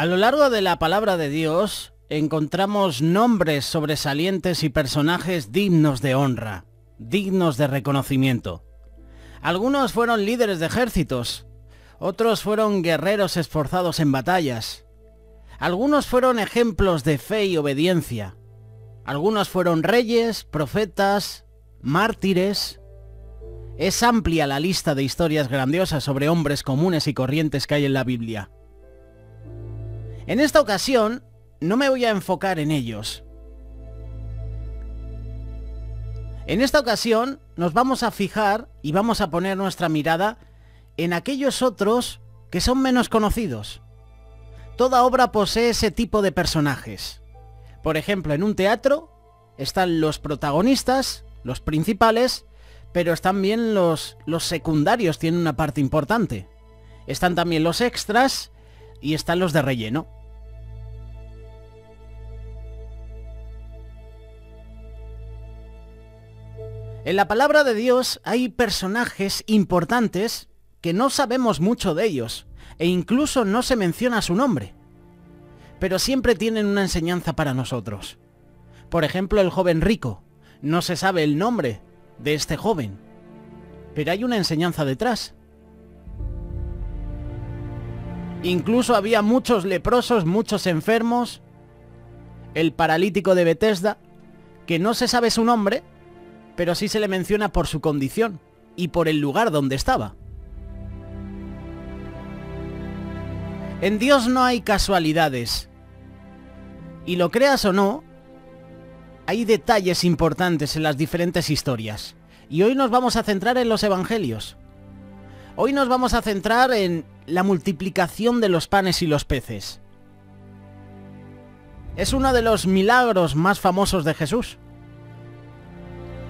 A lo largo de la palabra de Dios encontramos nombres sobresalientes y personajes dignos de honra, dignos de reconocimiento. Algunos fueron líderes de ejércitos, otros fueron guerreros esforzados en batallas. Algunos fueron ejemplos de fe y obediencia. Algunos fueron reyes, profetas, mártires. Es amplia la lista de historias grandiosas sobre hombres comunes y corrientes que hay en la Biblia. En esta ocasión, no me voy a enfocar en ellos. En esta ocasión, nos vamos a fijar y vamos a poner nuestra mirada en aquellos otros que son menos conocidos. Toda obra posee ese tipo de personajes. Por ejemplo, en un teatro están los protagonistas, los principales, pero están bien los secundarios, tienen una parte importante. Están también los extras y están los de relleno. En la palabra de Dios hay personajes importantes que no sabemos mucho de ellos, e incluso no se menciona su nombre, pero siempre tienen una enseñanza para nosotros. Por ejemplo, el joven rico. No se sabe el nombre de este joven, pero hay una enseñanza detrás. Incluso había muchos leprosos, muchos enfermos. El paralítico de Betesda, que no se sabe su nombre, pero sí se le menciona por su condición y por el lugar donde estaba. En Dios no hay casualidades. Y lo creas o no, hay detalles importantes en las diferentes historias. Y hoy nos vamos a centrar en los evangelios. Hoy nos vamos a centrar en la multiplicación de los panes y los peces. Es uno de los milagros más famosos de Jesús.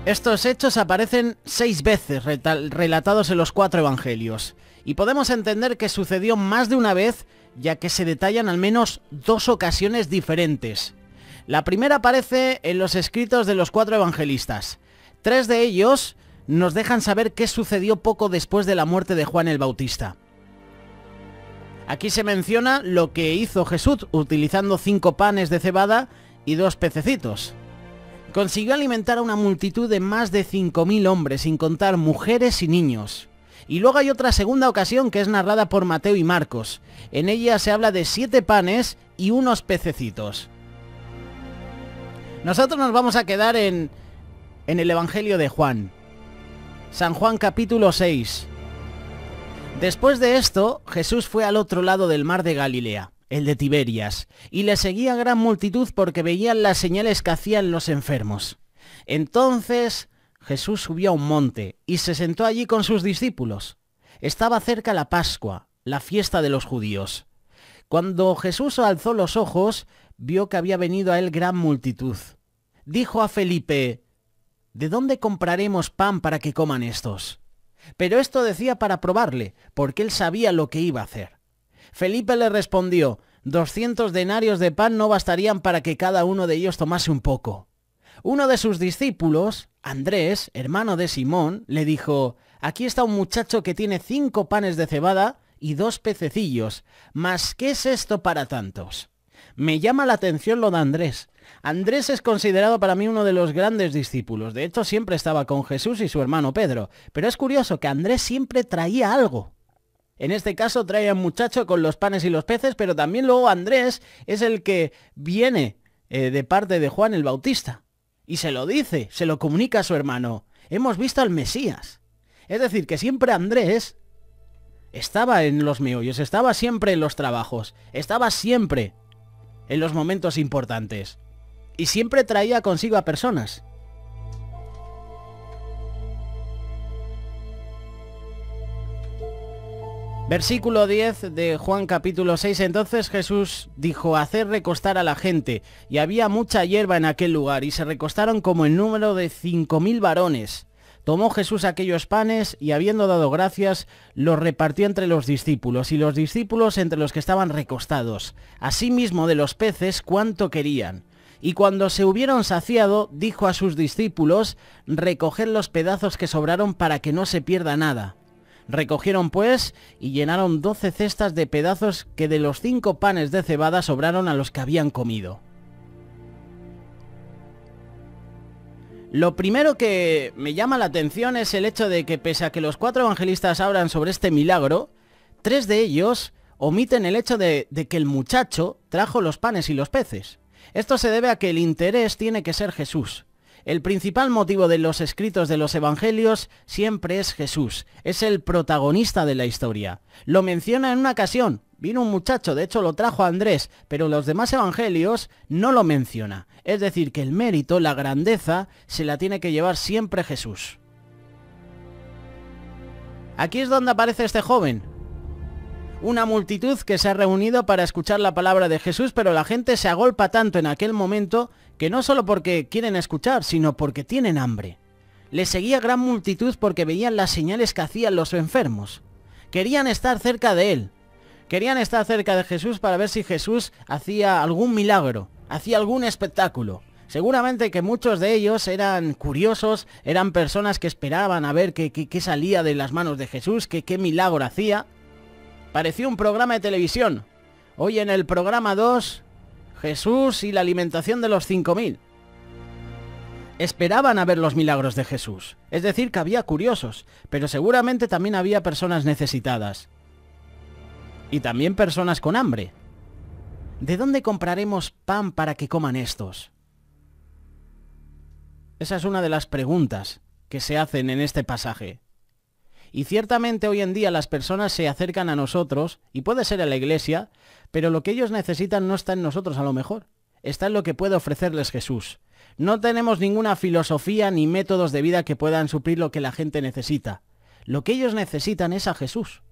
Estos hechos aparecen 6 veces relatados en los 4 evangelios, y podemos entender que sucedió más de una vez, ya que se detallan al menos 2 ocasiones diferentes. La primera aparece en los escritos de los 4 evangelistas. 3 de ellos nos dejan saber qué sucedió poco después de la muerte de Juan el Bautista. Aquí se menciona lo que hizo Jesús utilizando 5 panes de cebada y 2 pececitos. Consiguió alimentar a una multitud de más de 5.000 hombres, sin contar mujeres y niños. Y luego hay otra segunda ocasión que es narrada por Mateo y Marcos. En ella se habla de 7 panes y unos pececitos. Nosotros nos vamos a quedar en el Evangelio de Juan. San Juan capítulo 6. Después de esto, Jesús fue al otro lado del mar de Galilea, el de Tiberias, y le seguía gran multitud porque veían las señales que hacían los enfermos. Entonces Jesús subió a un monte y se sentó allí con sus discípulos. Estaba cerca la Pascua, la fiesta de los judíos. Cuando Jesús alzó los ojos, vio que había venido a él gran multitud. Dijo a Felipe: ¿de dónde compraremos pan para que coman estos? Pero esto decía para probarle, porque él sabía lo que iba a hacer. Felipe le respondió: 200 denarios de pan no bastarían para que cada uno de ellos tomase un poco. Uno de sus discípulos, Andrés, hermano de Simón, le dijo: aquí está un muchacho que tiene 5 panes de cebada y 2 pececillos, mas ¿qué es esto para tantos? Me llama la atención lo de Andrés. Andrés es considerado para mí uno de los grandes discípulos. De hecho, siempre estaba con Jesús y su hermano Pedro. Pero es curioso que Andrés siempre traía algo. En este caso trae a un muchacho con los panes y los peces, pero también luego Andrés es el que viene de parte de Juan el Bautista. Y se lo dice, se lo comunica a su hermano: hemos visto al Mesías. Es decir, que siempre Andrés estaba en los meollos, estaba siempre en los trabajos, estaba siempre en los momentos importantes. Y siempre traía consigo a personas. Versículo 10 de Juan capítulo 6. Entonces Jesús dijo: haced recostar a la gente. Y había mucha hierba en aquel lugar, y se recostaron como el número de 5.000 varones. Tomó Jesús aquellos panes, y habiendo dado gracias, los repartió entre los discípulos, y los discípulos entre los que estaban recostados. Asimismo de los peces cuanto querían. Y cuando se hubieron saciado, dijo a sus discípulos: recoged los pedazos que sobraron para que no se pierda nada. Recogieron pues y llenaron 12 cestas de pedazos que de los 5 panes de cebada sobraron a los que habían comido. Lo primero que me llama la atención es el hecho de que pese a que los 4 evangelistas hablan sobre este milagro, 3 de ellos omiten el hecho de que el muchacho trajo los panes y los peces. Esto se debe a que el interés tiene que ser Jesús. El principal motivo de los escritos de los evangelios siempre es Jesús. Es el protagonista de la historia. Lo menciona en una ocasión. Vino un muchacho, de hecho lo trajo Andrés, pero los demás evangelios no lo menciona. Es decir, que el mérito, la grandeza, se la tiene que llevar siempre Jesús. Aquí es donde aparece este joven. Una multitud que se ha reunido para escuchar la palabra de Jesús, pero la gente se agolpa tanto en aquel momento que no solo porque quieren escuchar, sino porque tienen hambre. Le seguía gran multitud porque veían las señales que hacían los enfermos. Querían estar cerca de él. Querían estar cerca de Jesús para ver si Jesús hacía algún milagro, hacía algún espectáculo. Seguramente que muchos de ellos eran curiosos, eran personas que esperaban a ver qué salía de las manos de Jesús, qué milagro hacía. Parecía un programa de televisión. Hoy en el programa 2, Jesús y la alimentación de los 5000. Esperaban a ver los milagros de Jesús. Es decir, que había curiosos, pero seguramente también había personas necesitadas. Y también personas con hambre. ¿De dónde compraremos pan para que coman estos? Esa es una de las preguntas que se hacen en este pasaje. Y ciertamente hoy en día las personas se acercan a nosotros, y puede ser a la iglesia, pero lo que ellos necesitan no está en nosotros a lo mejor. Está en lo que puede ofrecerles Jesús. No tenemos ninguna filosofía ni métodos de vida que puedan suplir lo que la gente necesita. Lo que ellos necesitan es a Jesús.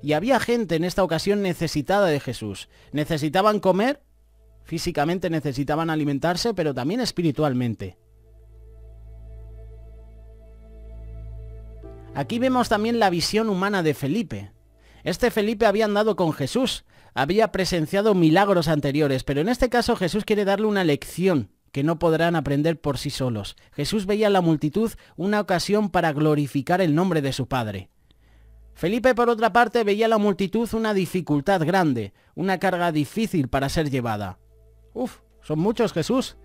Y había gente en esta ocasión necesitada de Jesús. Necesitaban comer, físicamente necesitaban alimentarse, pero también espiritualmente. Aquí vemos también la visión humana de Felipe. Este Felipe había andado con Jesús, había presenciado milagros anteriores, pero en este caso Jesús quiere darle una lección que no podrán aprender por sí solos. Jesús veía en la multitud una ocasión para glorificar el nombre de su Padre. Felipe, por otra parte, veía en la multitud una dificultad grande, una carga difícil para ser llevada. Son muchos, Jesús.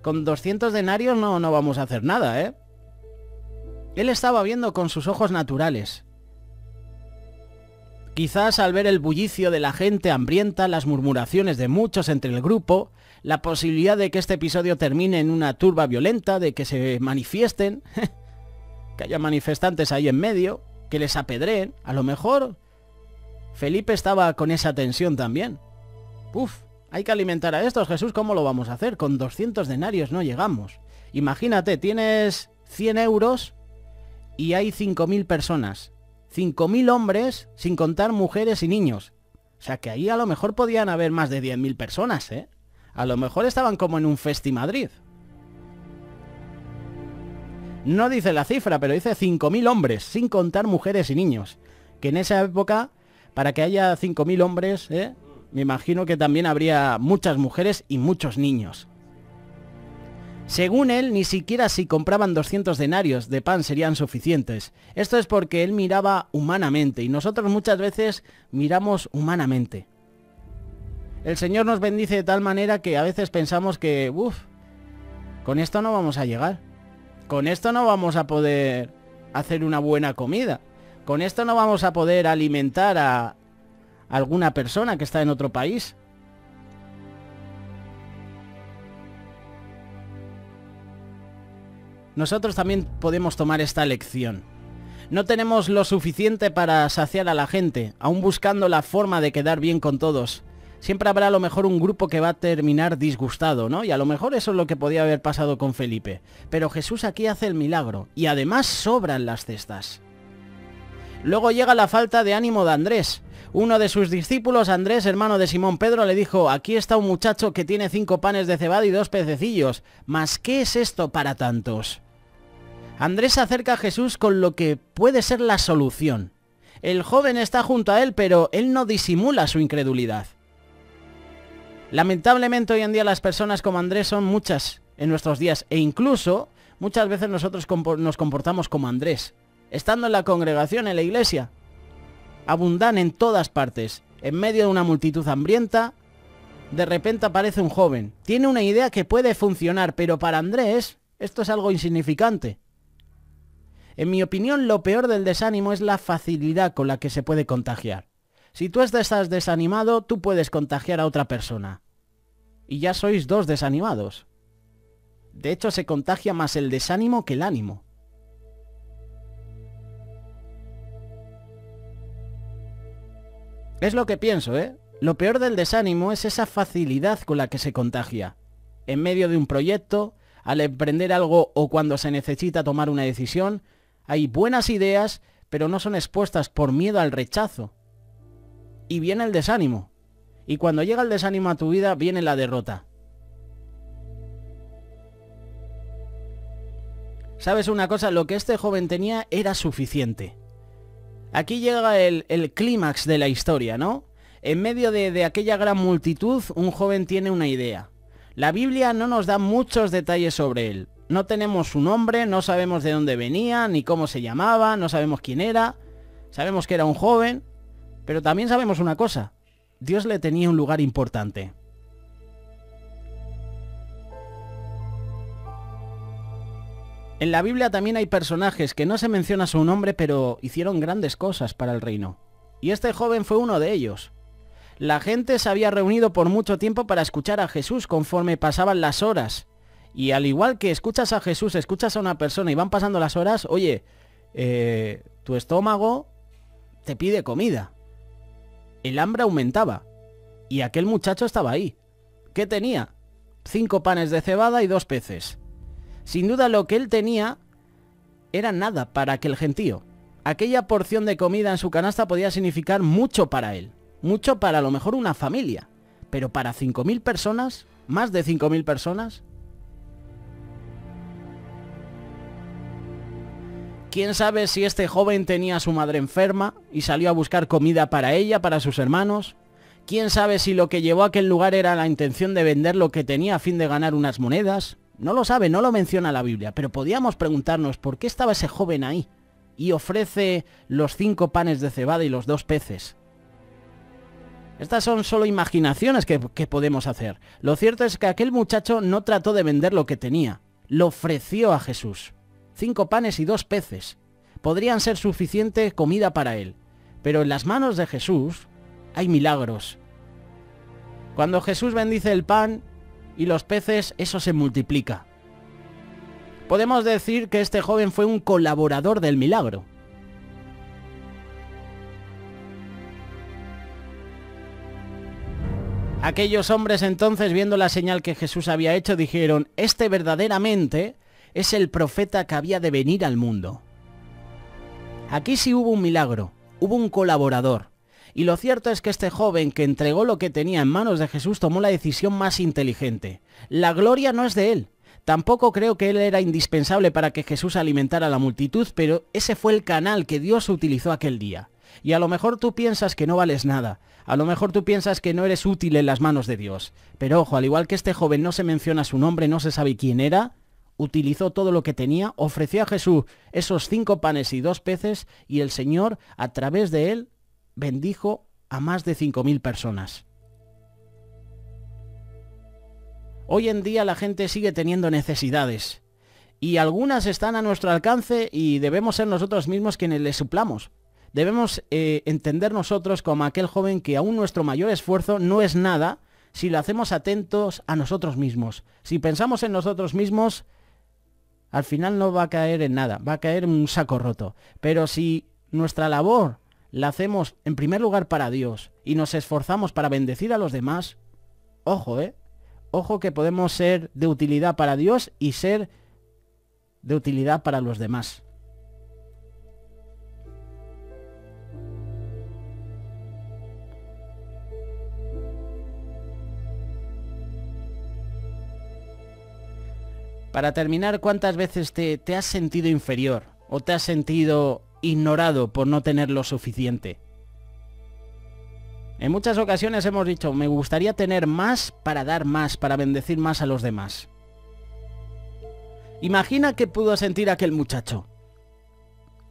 Con 200 denarios no vamos a hacer nada, ¿eh? Él estaba viendo con sus ojos naturales. Quizás al ver el bullicio de la gente hambrienta, las murmuraciones de muchos entre el grupo, la posibilidad de que este episodio termine en una turba violenta, de que se manifiesten, que haya manifestantes ahí en medio, que les apedreen, a lo mejor Felipe estaba con esa tensión también. Hay que alimentar a estos, Jesús, ¿cómo lo vamos a hacer? Con 200 denarios no llegamos. Imagínate, tienes 100 euros y hay 5000 personas. 5000 hombres, sin contar mujeres y niños. O sea que ahí a lo mejor podían haber más de 10.000 personas, ¿eh? A lo mejor estaban como en un Festi Madrid. No dice la cifra, pero dice 5000 hombres, sin contar mujeres y niños. Que en esa época, para que haya 5000 hombres, me imagino que también habría muchas mujeres y muchos niños. Según él, ni siquiera si compraban 200 denarios de pan serían suficientes. Esto es porque él miraba humanamente y nosotros muchas veces miramos humanamente. El Señor nos bendice de tal manera que a veces pensamos que, con esto no vamos a llegar. Con esto no vamos a poder hacer una buena comida. Con esto no vamos a poder alimentar a alguna persona que está en otro país. Nosotros también podemos tomar esta lección. No tenemos lo suficiente para saciar a la gente, aún buscando la forma de quedar bien con todos. Siempre habrá a lo mejor un grupo que va a terminar disgustado, ¿no? Y a lo mejor eso es lo que podía haber pasado con Felipe. Pero Jesús aquí hace el milagro, y además sobran las cestas. Luego llega la falta de ánimo de Andrés. Uno de sus discípulos, Andrés, hermano de Simón Pedro, le dijo: aquí está un muchacho que tiene 5 panes de cebada y 2 pececillos. ¿Mas qué es esto para tantos? Andrés se acerca a Jesús con lo que puede ser la solución. El joven está junto a él, pero él no disimula su incredulidad. Lamentablemente hoy en día las personas como Andrés son muchas en nuestros días, e incluso muchas veces nosotros nos comportamos como Andrés. estando en la congregación, en la iglesia. Abundan en todas partes. En medio de una multitud hambrienta, de repente aparece un joven. Tiene una idea que puede funcionar, pero para Andrés esto es algo insignificante. En mi opinión, lo peor del desánimo es la facilidad con la que se puede contagiar. Si tú estás desanimado, tú puedes contagiar a otra persona. Y ya sois dos desanimados. De hecho, se contagia más el desánimo que el ánimo. Es lo que pienso, ¿eh? Lo peor del desánimo es esa facilidad con la que se contagia. En medio de un proyecto, al emprender algo o cuando se necesita tomar una decisión, hay buenas ideas, pero no son expuestas por miedo al rechazo. Y viene el desánimo. Y cuando llega el desánimo a tu vida, viene la derrota. ¿Sabes una cosa? Lo que este joven tenía era suficiente. Aquí llega el clímax de la historia, ¿no? En medio de aquella gran multitud, un joven tiene una idea. La Biblia no nos da muchos detalles sobre él. No tenemos su nombre, no sabemos de dónde venía, ni cómo se llamaba, no sabemos quién era. Sabemos que era un joven, pero también sabemos una cosa. Dios le tenía un lugar importante. En la Biblia también hay personajes que no se menciona su nombre, pero hicieron grandes cosas para el reino. Y este joven fue uno de ellos. La gente se había reunido por mucho tiempo para escuchar a Jesús conforme pasaban las horas. Y al igual que escuchas a Jesús, escuchas a una persona y van pasando las horas, oye, tu estómago te pide comida. El hambre aumentaba. Y aquel muchacho estaba ahí. ¿Qué tenía? 5 panes de cebada y 2 peces. Sin duda lo que él tenía era nada para aquel gentío. Aquella porción de comida en su canasta podía significar mucho para él. Mucho para a lo mejor una familia. Pero para 5.000 personas, más de 5.000 personas. ¿Quién sabe si este joven tenía a su madre enferma y salió a buscar comida para ella, para sus hermanos? ¿Quién sabe si lo que llevó a aquel lugar era la intención de vender lo que tenía a fin de ganar unas monedas? No lo sabe, no lo menciona la Biblia, pero podíamos preguntarnos por qué estaba ese joven ahí y ofrece los 5 panes de cebada y los 2 peces. Estas son solo imaginaciones que podemos hacer. Lo cierto es que aquel muchacho no trató de vender lo que tenía, lo ofreció a Jesús. 5 panes y 2 peces. Podrían ser suficiente comida para él, pero en las manos de Jesús hay milagros. Cuando Jesús bendice el pan y los peces, eso se multiplica. Podemos decir que este joven fue un colaborador del milagro. Aquellos hombres entonces, viendo la señal que Jesús había hecho, dijeron, este verdaderamente es el profeta que había de venir al mundo. Aquí sí hubo un milagro, hubo un colaborador. Y lo cierto es que este joven que entregó lo que tenía en manos de Jesús tomó la decisión más inteligente. La gloria no es de él. Tampoco creo que él era indispensable para que Jesús alimentara a la multitud, pero ese fue el canal que Dios utilizó aquel día. Y a lo mejor tú piensas que no vales nada. A lo mejor tú piensas que no eres útil en las manos de Dios. Pero ojo, al igual que este joven no se menciona su nombre, no se sabe quién era, utilizó todo lo que tenía, ofreció a Jesús esos 5 panes y 2 peces y el Señor, a través de él, bendijo a más de 5.000 personas. Hoy en día la gente sigue teniendo necesidades y algunas están a nuestro alcance y debemos ser nosotros mismos quienes les suplamos. Debemos entender nosotros como aquel joven que aún nuestro mayor esfuerzo no es nada si lo hacemos atentos a nosotros mismos. Si pensamos en nosotros mismos, al final no va a caer en nada, va a caer en un saco roto. Pero si nuestra labor la hacemos en primer lugar para Dios y nos esforzamos para bendecir a los demás, ojo, ojo que podemos ser de utilidad para Dios y ser de utilidad para los demás. Para terminar, ¿cuántas veces te has sentido inferior o te has sentido ignorado por no tener lo suficiente? En muchas ocasiones hemos dicho, me gustaría tener más para dar más, para bendecir más a los demás. Imagina qué pudo sentir aquel muchacho.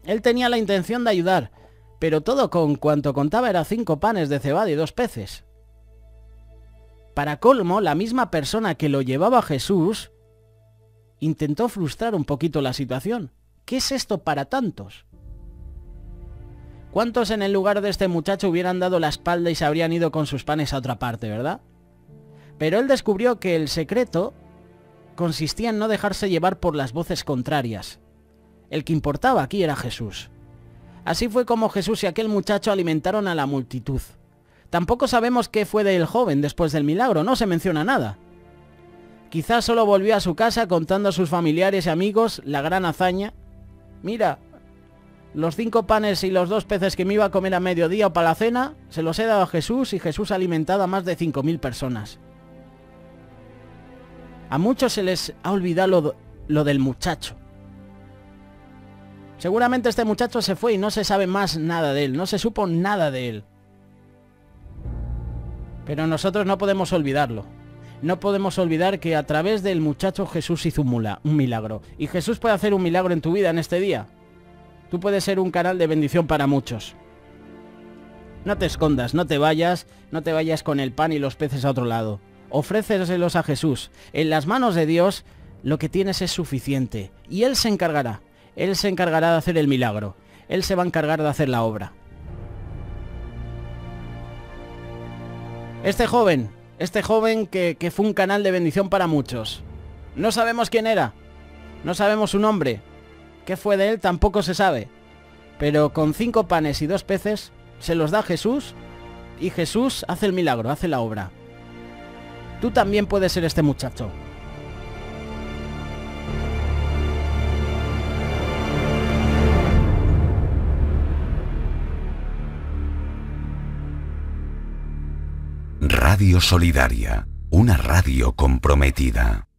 Él tenía la intención de ayudar, pero todo con cuanto contaba era 5 panes de cebada y 2 peces. Para colmo, la misma persona que lo llevaba a Jesús intentó frustrar un poquito la situación. ¿Qué es esto para tantos? ¿Cuántos en el lugar de este muchacho hubieran dado la espalda y se habrían ido con sus panes a otra parte, verdad? Pero él descubrió que el secreto consistía en no dejarse llevar por las voces contrarias. El que importaba aquí era Jesús. Así fue como Jesús y aquel muchacho alimentaron a la multitud. Tampoco sabemos qué fue del joven después del milagro, no se menciona nada. Quizás solo volvió a su casa contando a sus familiares y amigos la gran hazaña. Mira, los 5 panes y los 2 peces que me iba a comer a mediodía o para la cena, se los he dado a Jesús y Jesús ha alimentado a más de 5.000 personas. A muchos se les ha olvidado lo del muchacho. Seguramente este muchacho se fue y no se sabe más nada de él, no se supo nada de él. Pero nosotros no podemos olvidarlo. No podemos olvidar que a través del muchacho Jesús hizo un milagro. Y Jesús puede hacer un milagro en tu vida en este día. Tú puedes ser un canal de bendición para muchos. No te escondas, no te vayas con el pan y los peces a otro lado. Ofréceselos a Jesús. En las manos de Dios lo que tienes es suficiente. Y Él se encargará. Él se encargará de hacer el milagro. Él se va a encargar de hacer la obra. Este joven que fue un canal de bendición para muchos. No sabemos quién era. No sabemos su nombre. ¿Qué fue de él? Tampoco se sabe. Pero con 5 panes y 2 peces se los da a Jesús y Jesús hace el milagro, hace la obra. Tú también puedes ser este muchacho. Radio Solidaria, una radio comprometida.